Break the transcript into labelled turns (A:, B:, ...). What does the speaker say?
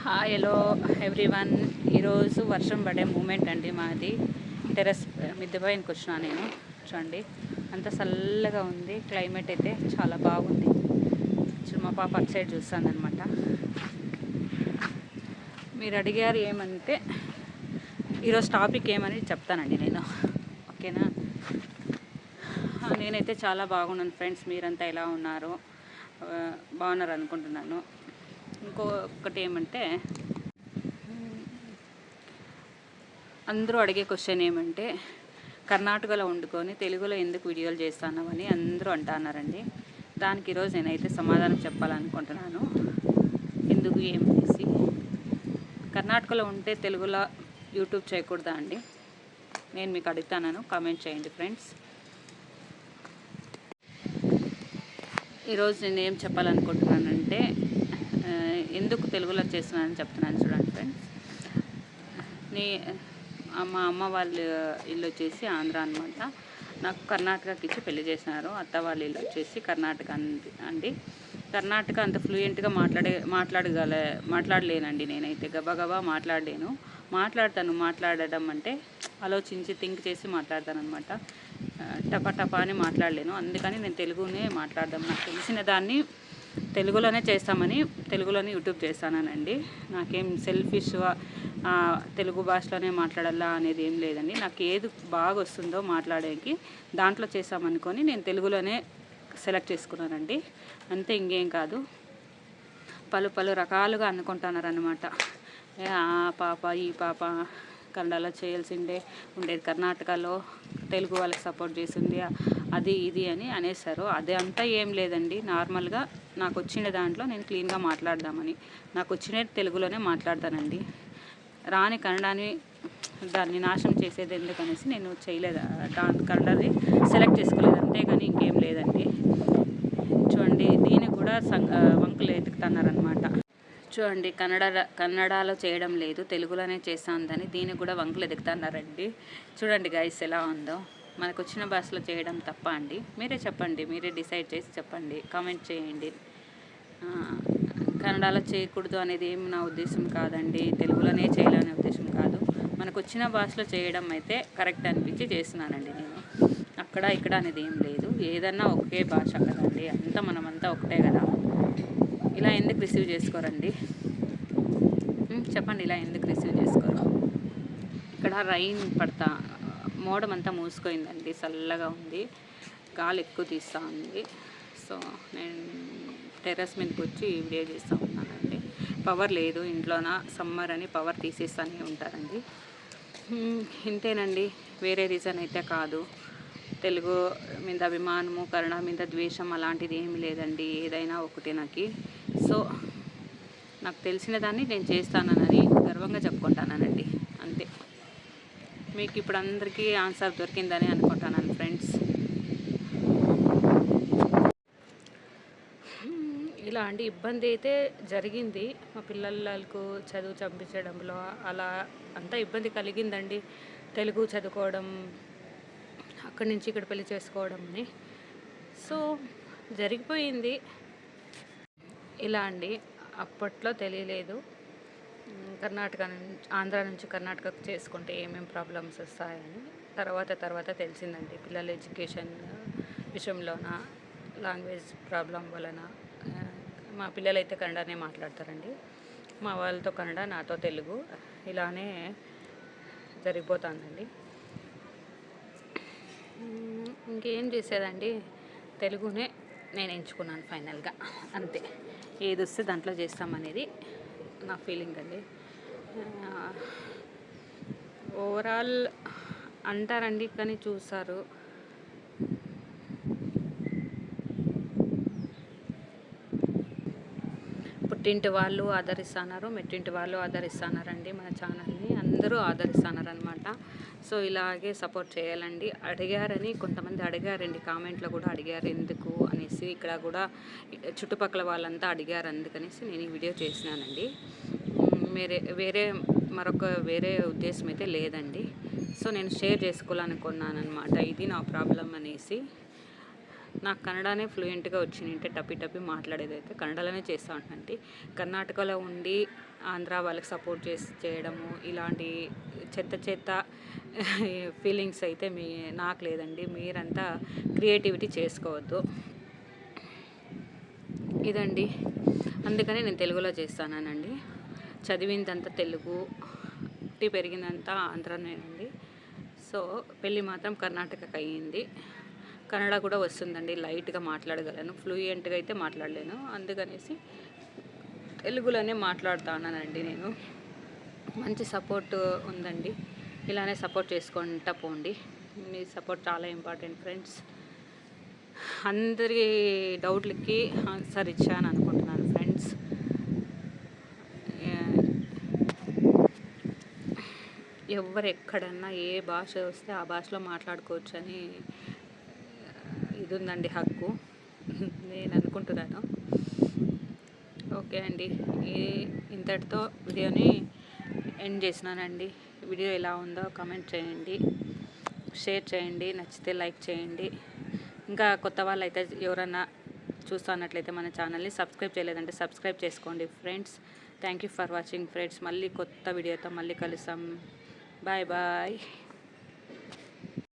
A: Hello everyone. ఈరోజు వర్షం పడే మూమెంట్ అండి మాది. టెర్రస్ మిద్దె పైనకి వచ్చినా నేను. చూడండి అంత చల్లగా ఉంది, క్లైమేట్ అయితే చాలా బాగుంది. మా పాప అటు సైడ్ చూస్తుందనమాట. మీరు అడిగారు ఏమంటే ఈరోజు టాపిక్ ఏమని చెప్తానండి నేను, ఓకేనా? నేనైతే చాలా బాగున్నాను ఫ్రెండ్స్. మీరంతా ఎలా ఉన్నారు? బాగున్నారు అనుకుంటున్నాను. ఇంకొకటి ఏమంటే, అందరూ అడిగే క్వశ్చన్ ఏమంటే, కర్ణాటకలో వండుకొని తెలుగులో ఎందుకు వీడియోలు చేస్తున్నామని అందరూ అంటున్నారండి. దానికి ఈరోజు నేనైతే సమాధానం చెప్పాలనుకుంటున్నాను. ఎందుకు ఏమనేసి. కర్ణాటకలో ఉంటే తెలుగులో యూట్యూబ్ చేయకూడదా అండి? నేను మీకు అడుగుతాను, కామెంట్ చేయండి ఫ్రెండ్స్. ఈరోజు నేను ఏం చెప్పాలనుకుంటున్నానంటే, ఎందుకు తెలుగులో చేస్తున్నానని చెప్తున్నాను. చూడండి ఫ్రెండ్స్, మా అమ్మ వాళ్ళ ఇల్లు వచ్చేసి ఆంధ్ర అనమాట. నాకు కర్ణాటకకి ఇచ్చి పెళ్లి చేసినారు. అత్త వాళ్ళ ఇల్లు వచ్చేసి కర్ణాటక అండి. కర్ణాటక అంత ఫ్లూయెంట్గా మాట్లాడలేనండి. నేనైతే గబగబా మాట్లాడలేను. మాట్లాడడం అంటే ఆలోచించి థింక్ చేసి మాట్లాడతాను అనమాట. టపా అని మాట్లాడలేను. అందుకని నేను తెలుగునే మాట్లాడదాం, నాకు తెలిసిన దాన్ని తెలుగులోనే చేస్తామని తెలుగులోనే యూట్యూబ్ చేస్తానండి. నాకేం సెల్ఫిష్గా తెలుగు భాషలోనే మాట్లాడాలా అనేది ఏం లేదండి. నాకు ఏది బాగా వస్తుందో మాట్లాడేకి దాంట్లో చేసామనుకొని నేను తెలుగులోనే సెలెక్ట్ చేసుకున్నానండి. అంతే, ఇంకేం కాదు. పలు రకాలుగా అనుకుంటున్నారనమాట. ఆ పాప ఈ పాప కన్నడలో చేయాల్సిందే ఉండేది, కర్ణాటకలో తెలుగు వాళ్ళకి సపోర్ట్ చేసింది, అది ఇది అని అనేసారు. అది అంతా ఏం లేదండి. నార్మల్గా నాకు వచ్చిన దాంట్లో నేను క్లీన్గా మాట్లాడదామని, నాకు వచ్చిన తెలుగులోనే మాట్లాడతానండి. రాని కన్నడని దాన్ని నాశనం చేసేది ఎందుకనేసి నేను చేయలేదు, కన్నడది సెలెక్ట్ చేసుకోలేదు. అంతేగాని ఇంకేం లేదండి. చూడండి, దీన్ని కూడా వంకులు ఎతుకుతున్నారనమాట. చూడండి, కన్నడలో చేయడం లేదు, తెలుగులోనే చేస్తాందని దీనికి కూడా వంకులు ఎదుగుతున్నారండి. చూడండి గైస్ ఎలా ఉందో. మనకు వచ్చిన భాషలో చేయడం తప్ప అండి? మీరే చెప్పండి, మీరే డిసైడ్ చేసి చెప్పండి, కామెంట్ చేయండి. కన్నడలో చేయకూడదు అనేది ఏం నా ఉద్దేశం కాదండి, తెలుగులోనే చేయాలనే ఉద్దేశం కాదు. మనకు వచ్చిన భాషలో చేయడం అయితే కరెక్ట్ అనిపించి చేస్తున్నానండి నేను. అక్కడ ఇక్కడ అనేది ఏం లేదు. ఏదన్నా ఒకే భాష కదండి, అంతా మనమంతా ఒకటే కదా. ఇలా ఎందుకు రిసీవ్ చేసుకోరండి? చెప్పండి, ఇలా ఎందుకు రిసీవ్ చేసుకోరు? ఇక్కడ రైన్ పడతా, మోడం అంతా మూసుకుపోయిందండి, చల్లగా ఉంది, గాలి ఎక్కువ తీస్తూ ఉంది. సో నేను టెర్రస్ మీదకి వచ్చి వీడియో చేస్తూ ఉన్నానండి. పవర్ లేదు ఇంట్లోన, సమ్మర్ అని పవర్ తీసేస్తూనే ఉంటారండి. ఇంతేనండి, వేరే రీజన్ అయితే కాదు. తెలుగు మీద అభిమానము, కన్నడ మీద ద్వేషం అలాంటిది ఏమి లేదండి. ఏదైనా ఒకటే నాకు. సో నాకు తెలిసిన దాన్ని నేను చేస్తానని గర్వంగా చెప్పుకుంటానండి, అంతే. మీకు ఇప్పుడు అందరికీ ఆన్సర్ దొరికిందని అనుకుంటాను ఫ్రెండ్స్. ఇలాంటి ఇబ్బంది అయితే జరిగింది. మా పిల్లలకు చదువు చంపించడంలో అలా అంతా ఇబ్బంది కలిగిందండి. తెలుగు చదువుకోవడం, అక్కడి నుంచి ఇక్కడ పెళ్లి చేసుకోవడం అని. సో జరిగిపోయింది ఇలా అండి. అప్పట్లో తెలియలేదు, ఆంధ్ర నుంచి కర్ణాటకకు చేసుకుంటే ఏమేమి ప్రాబ్లమ్స్ వస్తాయని. తర్వాత తెలిసిందండి. పిల్లల ఎడ్యుకేషన్ విషయంలోన, లాంగ్వేజ్ ప్రాబ్లం వలన. మా పిల్లలైతే కన్నడనే మాట్లాడతారండి. మా వాళ్ళతో కన్నడ, నాతో తెలుగు, ఇలానే జరిగిపోతుందండి. ఇంకేం చేసేదండి, తెలుగునే నేను ఎంచుకున్నాను ఫైనల్గా, అంతే. ఏది వస్తే దాంట్లో చేస్తామనేది నా ఫీలింగ్ అండి. ఓవరాల్ అంటారండి, కానీ చూస్తారు. పుట్టింటి వాళ్ళు ఆదరిస్తున్నారు, మెట్టింటి వాళ్ళు ఆదరిస్తున్నారండి. మన ఛానల్ని అందరూ ఆదరిస్తున్నారనమాట. సో ఇలాగే సపోర్ట్ చేయాలండి. కొంతమంది అడిగారండి, కామెంట్లో కూడా అడిగారు ఎందుకు అనేసి. ఇక్కడ కూడా చుట్టుపక్కల వాళ్ళంతా అడిగారు, అందుకనేసి నేను ఈ వీడియో చేసినానండి. వేరే ఉద్దేశం అయితే లేదండి. సో నేను షేర్ చేసుకోవాలనుకున్నాను అనమాట, ఇది నా ప్రాబ్లం అనేసి. నాకు కన్నడనే ఫ్లూయెంట్గా వచ్చిందంటే టపి టపి మాట్లాడేది అయితే కన్నడలోనే చేస్తూ ఉంటానండి. కర్ణాటకలో ఉండి ఆంధ్ర వాళ్ళకి సపోర్ట్ చేయడము ఇలాంటి చెత్త ఫీలింగ్స్ అయితే నాకు లేదండి. మీరంతా క్రియేటివిటీ చేసుకోవద్దు. ఇదండి, అందుకని నేను తెలుగులో చేస్తానండి. చదివిందంతా తెలుగు, పుట్టి పెరిగిందంతా ఆంధ్రనేనండి. సో పెళ్ళి మాత్రం కర్ణాటకకు అయ్యింది. కన్నడ కూడా వస్తుందండి, లైట్గా మాట్లాడగలను, ఫ్లూయెంట్గా అయితే మాట్లాడలేను. అందుకనేసి తెలుగులోనే మాట్లాడుతున్నానండి నేను. మంచి సపోర్ట్ ఉందండి, ఇలానే సపోర్ట్ చేసుకుంటా పోండి. మీ సపోర్ట్ చాలా ఇంపార్టెంట్ ఫ్రెండ్స్. అందరి డౌట్లకి ఆన్సర్ ఇచ్చాను అనుకుంటున్నాను ఫ్రెండ్స్. ఎవరు ఎక్కడన్నా ఏ భాష వస్తే ఆ భాషలో మాట్లాడుకోవచ్చు అని ఇది ఉందండి, హక్కు నేను అనుకుంటున్నాను. ఓకే అండి, ఇంతటితో వీడియోని ఎండ్ చేసినానండి. వీడియో ఎలా ఉందో కామెంట్ చేయండి, షేర్ చేయండి, నచ్చితే లైక్ చేయండి. ఇంకా కొత్త వాళ్ళు అయితే ఎవరన్నా చూస్తున్నట్లయితే మన ఛానల్ని సబ్స్క్రైబ్ చేయలేదంటే సబ్స్క్రైబ్ చేసుకోండి friends. Thank you for watching friends. మళ్ళీ కొత్త వీడియోతో మళ్ళీ కలుస్తాం. Bye bye.